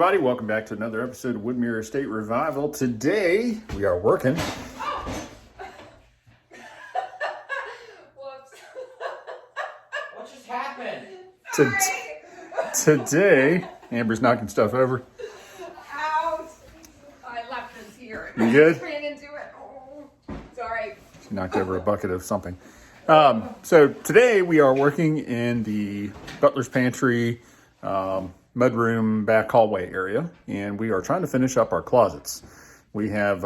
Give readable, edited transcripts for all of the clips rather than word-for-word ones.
everybody. Welcome back to another episode of Woodmere Estate Revival. Today, we are working. Whoops. What just happened? Today, Amber's knocking stuff over. Ouch. I left this here. You good? I ran into it. Oh, sorry. She knocked over a bucket of something. So today, we are working in the butler's pantry, mudroom back hallway area, and we are trying to finish up our closets. We have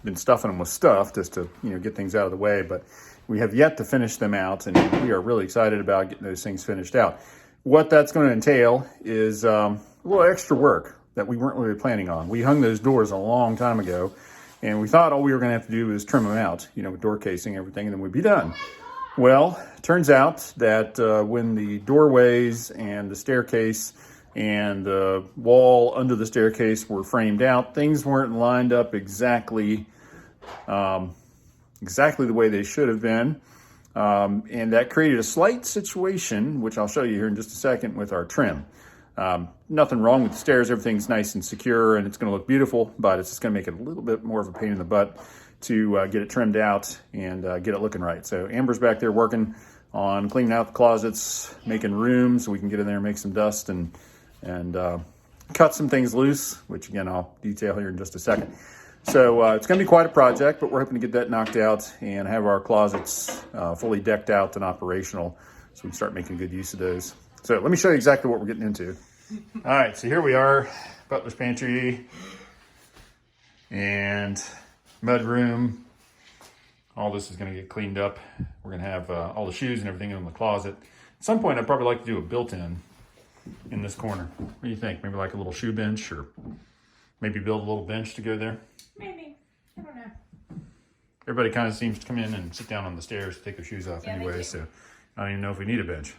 been stuffing them with stuff just to get things out of the way, but we have yet to finish them out, and we are really excited about getting those things finished out. What that's going to entail is a little extra work that we weren't really planning on. We hung those doors a long time ago, and we thought all we were going to have to do was trim them out, with door casing and everything, and then we'd be done. Well, it turns out that when the doorways and the staircase and the wall under the staircase were framed out, things weren't lined up exactly the way they should have been. And that created a slight situation, which I'll show you here in just a second, with our trim. Nothing wrong with the stairs. Everything's nice and secure, and it's going to look beautiful, but it's just going to make it a little bit more of a pain in the butt to get it trimmed out and get it looking right. So Amber's back there working on cleaning out the closets, making room so we can get in there and make some dust and cut some things loose, which again I'll detail here in just a second. So it's going to be quite a project, but we're hoping to get that knocked out and have our closets fully decked out and operational so we can start making good use of those. So let me show you exactly what we're getting into. All right, so here we are, butler's pantry and mudroom. All this is going to get cleaned up. We're going to have all the shoes and everything in the closet. At some point, I'd probably like to do a built-in in this corner. What do you think? Maybe like a little shoe bench, or maybe build a little bench to go there? Maybe. I don't know. Everybody kind of seems to come in and sit down on the stairs to take their shoes off Yeah, anyway, so I don't even know if we need a bench.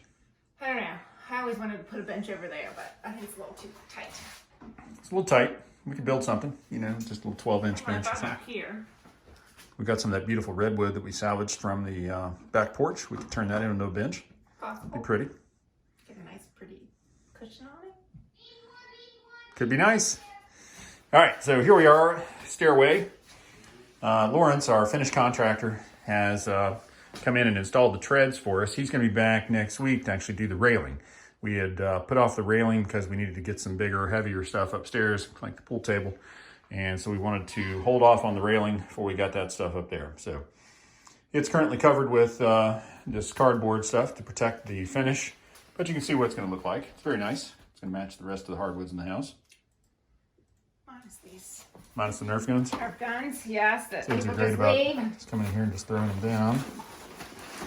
I don't know. I always wanted to put a bench over there, but I think it's a little too tight. It's a little tight. We could build something, just a little 12-inch bench or About something. back here. We got some of that beautiful redwood that we salvaged from the back porch. We could turn that into a bench. Possible. Be pretty. Get a nice, pretty cushion on it. Could be nice. All right, so here we are, stairway. Lawrence, our finish contractor, has come in and installed the treads for us. He's going to be back next week to actually do the railing. We had put off the railing because we needed to get some bigger, heavier stuff upstairs, like the pool table. And so we wanted to hold off on the railing before we got that stuff up there. So it's currently covered with this cardboard stuff to protect the finish. But you can see what it's going to look like. It's very nice. It's going to match the rest of the hardwoods in the house. Minus these. Minus the Nerf guns. Nerf guns, yes. That Kids are people great just about leave. just coming in here and just throwing them down.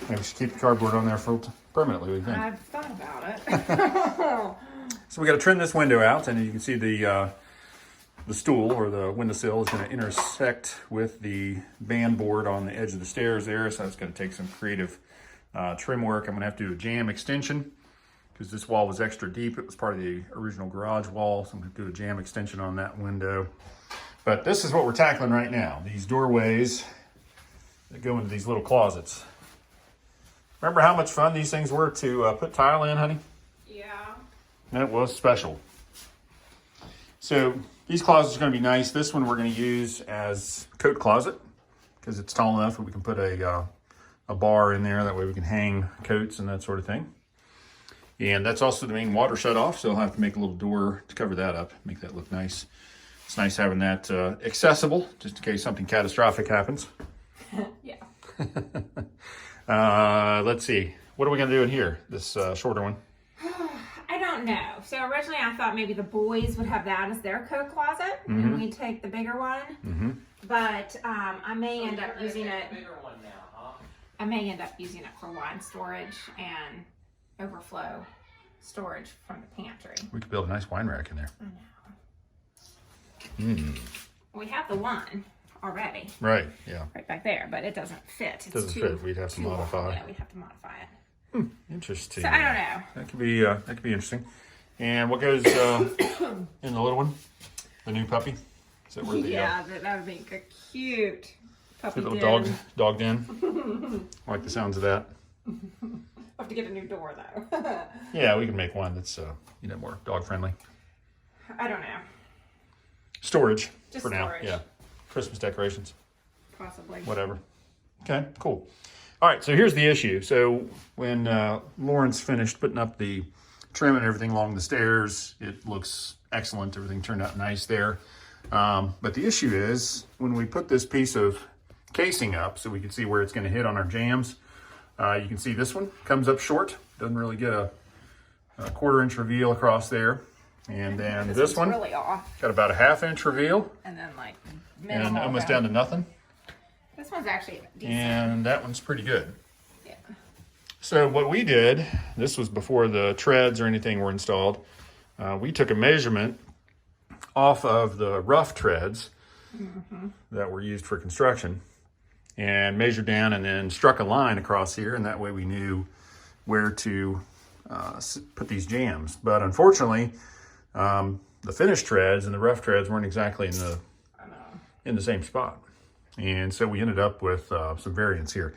Maybe we should keep the cardboard on there for permanently, what do you think? I've thought about it. So we got to trim this window out, and you can see the stool or the windowsill is going to intersect with the band board on the edge of the stairs there. So it's going to take some creative trim work. I'm going to have to do a jamb extension because this wall was extra deep. It was part of the original garage wall, so I'm going to do a jamb extension on that window. But this is what we're tackling right now. These doorways that go into these little closets. Remember how much fun these things were to put tile in, honey? Yeah. And it was special. So these closets are going to be nice. This one we're going to use as coat closet because it's tall enough that we can put a bar in there. That way we can hang coats and that sort of thing. And that's also the main water shut off, so I'll have to make a little door to cover that up, make that look nice. It's nice having that accessible just in case something catastrophic happens. Yeah. Let's see. What are we going to do in here? This shorter one. I don't know. So originally I thought maybe the boys would have that as their coat closet, and we'd take the bigger one. But I may end up using it. Bigger one now, huh? I may end up using it for wine storage and overflow storage from the pantry. We could build a nice wine rack in there. I know. We have the one already. Right, yeah. Right back there, but it doesn't fit. It's Doesn't too, fit. We'd have to too modify. long. Yeah, we'd have to modify it. Interesting. So I don't know. That could be interesting. And what goes in the little one? The new puppy? Is that where the Yeah, that would be a cute puppy little den. dog den? I like the sounds of that. Have to get a new door though. Yeah, we can make one that's more dog friendly. I don't know. Storage Just for now. storage. Yeah. Christmas decorations, Possibly. whatever. Okay, cool. All right, so here's the issue. So when Lawrence finished putting up the trim and everything along the stairs, it looks excellent. Everything turned out nice there. But the issue is when we put this piece of casing up so we can see where it's going to hit on our jams, you can see this one comes up short. Doesn't really get a 1/4 inch reveal across there. And then this one really off. got about a 1/2 inch reveal And then like and minimal. almost down to nothing. This one's actually decent. And that one's pretty good. Yeah. So what we did, this was before the treads or anything were installed. We took a measurement off of the rough treads that were used for construction and measured down and then struck a line across here. And that way we knew where to put these jams. But unfortunately, the finished treads and the rough treads weren't exactly in the same spot. And so we ended up with some variance here.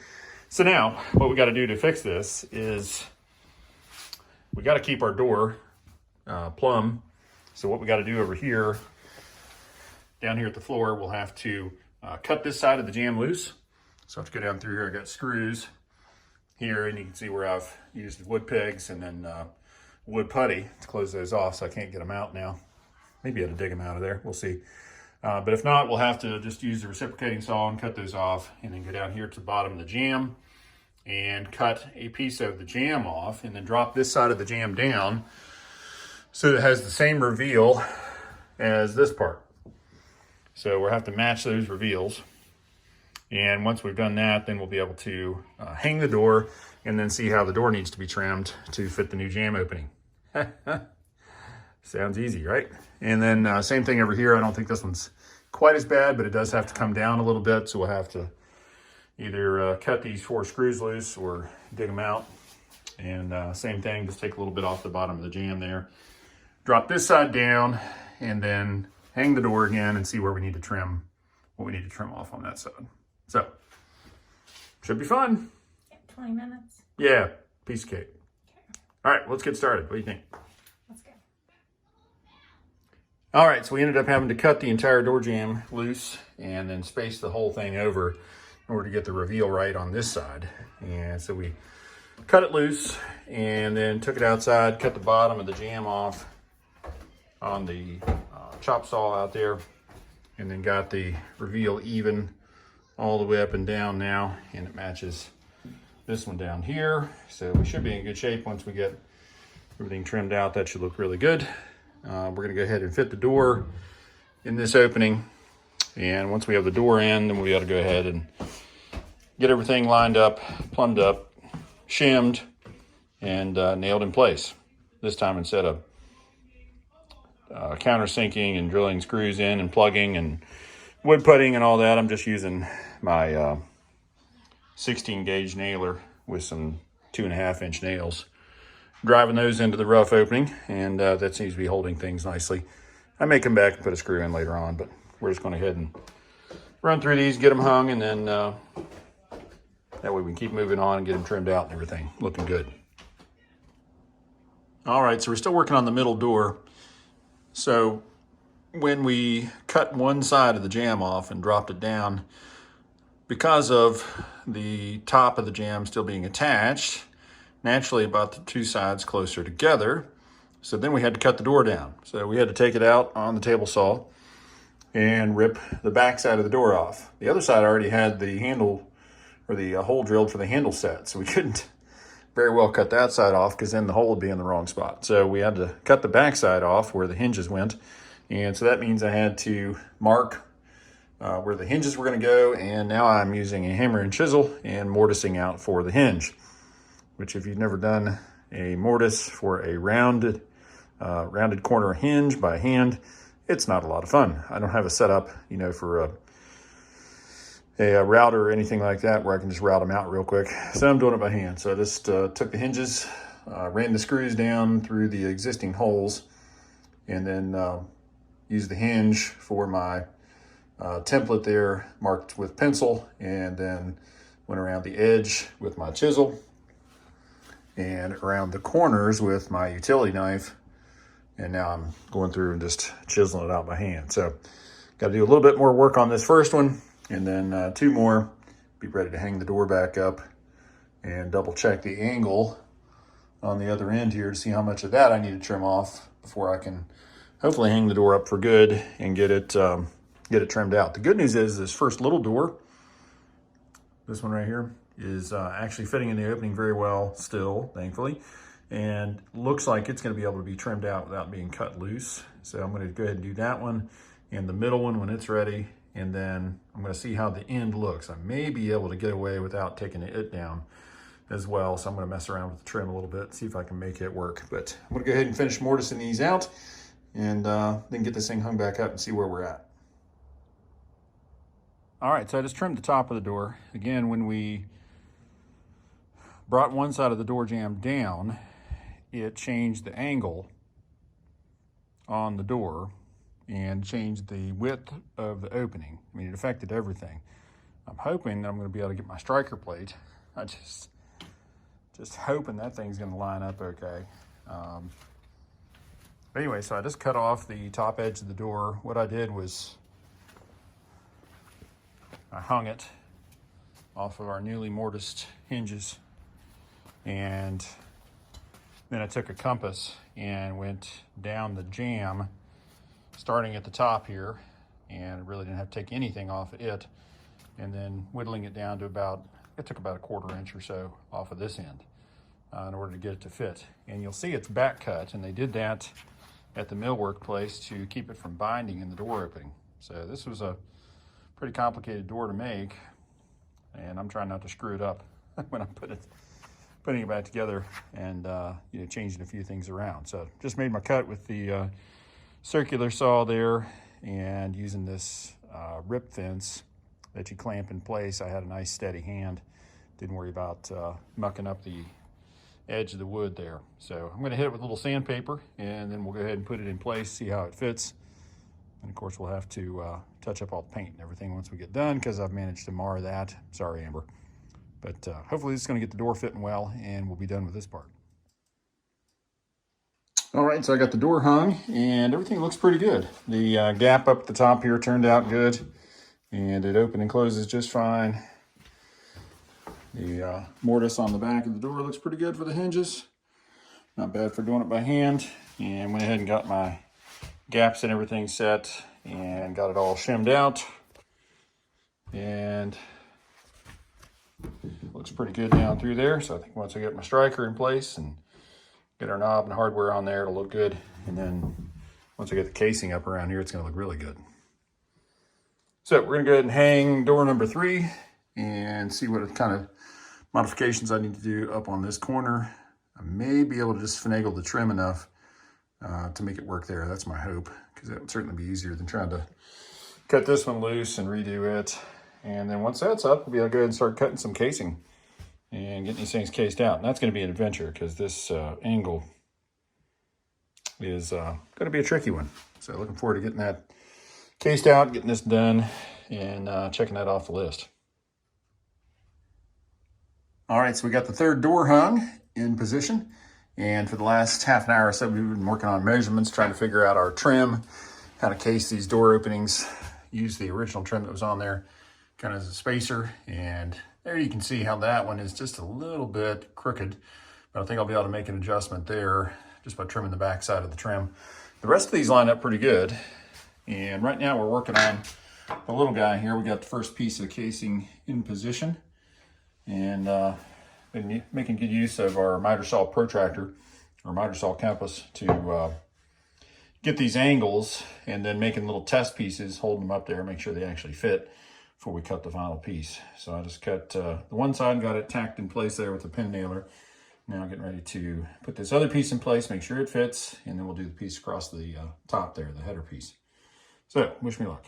So now what we got to do to fix this is we got to keep our door plumb. So what we got to do over here, down here at the floor, we'll have to cut this side of the jam loose. So I have to go down through here. I got screws here, and you can see where I've used wood pegs and then wood putty to close those off, so I can't get them out now. Maybe I had to dig them out of there. We'll see. But if not, we'll have to just use the reciprocating saw and cut those off, and then go down here to the bottom of the jam and cut a piece of the jam off, and then drop this side of the jam down so that it has the same reveal as this part. So we'll have to match those reveals. And once we've done that, then we'll be able to hang the door and then see how the door needs to be trimmed to fit the new jam opening. Sounds easy, right? And then same thing over here. I don't think this one's quite as bad, but it does have to come down a little bit. So we'll have to either cut these 4 screws loose or dig them out. And same thing, just take a little bit off the bottom of the jam there. Drop this side down and then hang the door again and see where we need to trim, what we need to trim off on that side. So, should be fun. 20 minutes. Yeah, piece of cake. All right, let's get started. What do you think? Let's go. All right, so we ended up having to cut the entire door jamb loose and then space the whole thing over in order to get the reveal right on this side. And so we cut it loose and then took it outside, cut the bottom of the jamb off on the chop saw out there, and then got the reveal even all the way up and down now, and it matches this one down here. So we should be in good shape once we get everything trimmed out. That should look really good. We're gonna go ahead and fit the door in this opening. And once we have the door in, then we got to go ahead and get everything lined up, plumbed up, shimmed, and nailed in place. This time, instead of countersinking and drilling screws in and plugging and wood putting and all that, I'm just using my 16 gauge nailer with some 2.5 inch nails, driving those into the rough opening, and that seems to be holding things nicely. I may come back and put a screw in later on, but we're just going to head and run through these, get them hung, and then that way we can keep moving on and get them trimmed out and everything looking good. All right, so we're still working on the middle door. So when we cut one side of the jamb off and dropped it down, because of the top of the jamb still being attached, naturally about the 2 sides closer together. So then we had to cut the door down. So we had to take it out on the table saw and rip the back side of the door off. The other side already had the handle or the hole drilled for the handle set, so we couldn't very well cut that side off because then the hole would be in the wrong spot. So we had to cut the back side off where the hinges went. And so that means I had to mark where the hinges were going to go. And now I'm using a hammer and chisel and mortising out for the hinge, which if you've never done a mortise for a rounded corner hinge by hand, it's not a lot of fun. I don't have a setup, for a router or anything like that where I can just route them out real quick. So I'm doing it by hand. So I just took the hinges, ran the screws down through the existing holes, and then used the hinge for my template there, marked with pencil, and then went around the edge with my chisel and around the corners with my utility knife And now I'm going through and just chiseling it out by hand. So got to do a little bit more work on this first one, and then 2 more, be ready to hang the door back up and double check the angle on the other end here to see how much of that I need to trim off before I can hopefully hang the door up for good and get it trimmed out. The good news is this first little door, this one right here, is actually fitting in the opening very well still, thankfully, and looks like it's going to be able to be trimmed out without being cut loose. So I'm going to go ahead and do that one and the middle one when it's ready, and then I'm going to see how the end looks. I may be able to get away without taking it down as well, so I'm going to mess around with the trim a little bit, see if I can make it work. But I'm going to go ahead and finish mortising these out, and then get this thing hung back up and see where we're at. All right, so I just trimmed the top of the door. Again, when we brought one side of the door jamb down, it changed the angle on the door and changed the width of the opening. I mean, it affected everything. I'm hoping that I'm going to be able to get my striker plate. I just hoping that thing's going to line up okay. But anyway, so I just cut off the top edge of the door. What I did was I hung it off of our newly mortised hinges, and then I took a compass and went down the jamb starting at the top here, and really didn't have to take anything off of it, and then whittling it down to it took about a 1/4 inch or so off of this end in order to get it to fit. And you'll see it's back cut, and they did that at the millwork place to keep it from binding in the door opening. So this was a pretty complicated door to make, and I'm trying not to screw it up when I'm putting it back together and changing a few things around. So just made my cut with the circular saw there, and using this rip fence that you clamp in place. I had a nice steady hand, didn't worry about mucking up the edge of the wood there. So I'm going to hit it with a little sandpaper, and then we'll go ahead and put it in place, see how it fits. And of course we'll have to touch up all the paint and everything once we get done, because I've managed to mar that. Sorry, Amber. But hopefully it's going to get the door fitting well, and we'll be done with this part. All right, so I got the door hung, and everything looks pretty good. The gap up the top here turned out good, and it opens and closes just fine. The mortise on the back of the door looks pretty good for the hinges. Not bad for doing it by hand. And went ahead and got my gaps and everything set, and got it all shimmed out. And looks pretty good down through there. So I think once I get my striker in place and get our knob and hardware on there, it'll look good. And then once I get the casing up around here, it's gonna look really good. So we're gonna go ahead and hang door number 3 and see what kind of modifications I need to do up on this corner. I may be able to just finagle the trim enough to make it work there. That's my hope, because that would certainly be easier than trying to cut this one loose and redo it. And then once that's up, we'll be able to go ahead and start cutting some casing and getting these things cased out. And that's going to be an adventure, because this angle is going to be a tricky one. So looking forward to getting that cased out, getting this done, and checking that off the list. All right, so we got the third door hung in position. And for the last half an hour or so, we've been working on measurements, trying to figure out our trim, how to case these door openings, use the original trim that was on there kind of as a spacer. And there you can see how that one is just a little bit crooked, but I think I'll be able to make an adjustment there just by trimming the back side of the trim. The rest of these line up pretty good. And right now we're working on the little guy here. We got the first piece of the casing in position, and been making good use of our miter saw protractor or miter saw compass to get these angles, and then making little test pieces, holding them up there, make sure they actually fit before we cut the final piece. So I just cut the one side, got it tacked in place there with a pin nailer. Now getting ready to put this other piece in place, make sure it fits, and then we'll do the piece across the top there, the header piece. So wish me luck.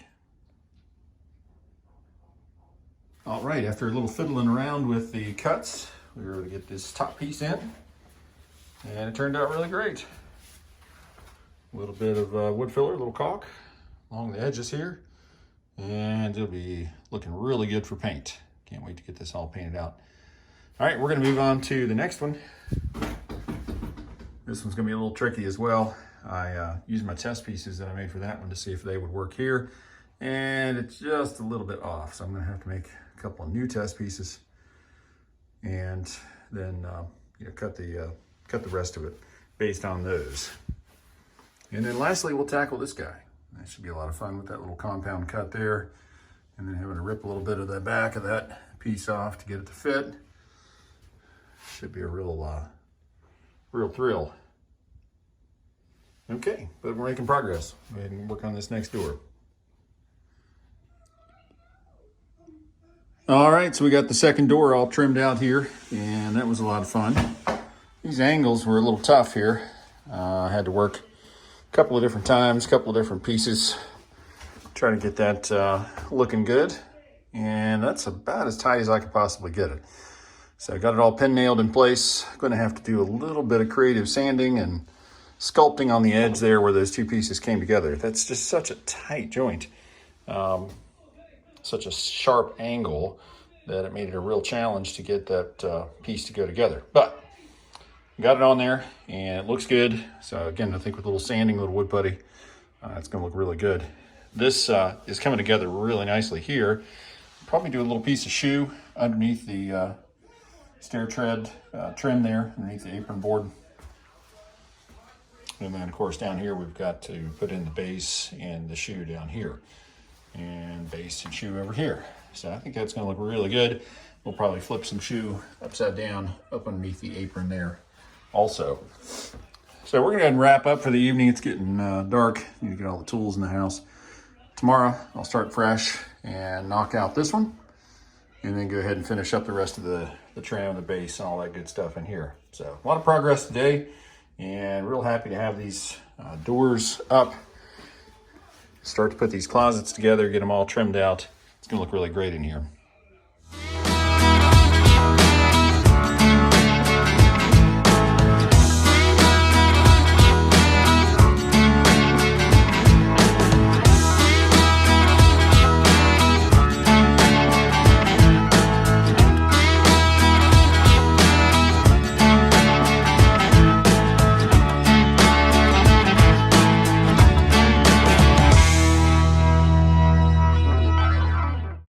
All right, after a little fiddling around with the cuts, we were able to get this top piece in, and it turned out really great. A little bit of wood filler, a little caulk along the edges here, and it'll be looking really good for paint. Can't wait to get this all painted out. All right, we're gonna move on to the next one. This one's gonna be a little tricky as well. I used my test pieces that I made for that one to see if they would work here. And it's just a little bit off. So I'm gonna have to make a couple of new test pieces and then cut the rest of it based on those. And then lastly, we'll tackle this guy. That should be a lot of fun with that little compound cut there. And then having to rip a little bit of the back of that piece off to get it to fit. Should be a real thrill. Okay, but we're making progress. Go ahead and work on this next door. All right, so we got the second door all trimmed out here, and that was a lot of fun. These angles were a little tough here. I had to work a couple of different times, a couple of different pieces, try to get that looking good. And that's about as tight as I could possibly get it. So I got it all pin nailed in place. I'm gonna have to do a little bit of creative sanding and sculpting on the edge there where those two pieces came together. That's just such a tight joint, such a sharp angle that it made it a real challenge to get that piece to go together. But got it on there and it looks good. So again, I think with a little sanding, a little wood putty, it's gonna look really good. This is coming together really nicely here. Probably do a little piece of shoe underneath the stair tread trim there, underneath the apron board. And then of course down here we've got to put in the base and the shoe down here. And base and shoe over here. So I think that's gonna look really good. We'll probably flip some shoe upside down up underneath the apron there also. So we're gonna go ahead and wrap up for the evening. It's getting dark. Need to get all the tools in the house. Tomorrow I'll start fresh and knock out this one and then go ahead and finish up the rest of the trim, the base, and all that good stuff in here. So a lot of progress today and real happy to have these doors up. Start to put these closets together, get them all trimmed out. It's gonna look really great in here.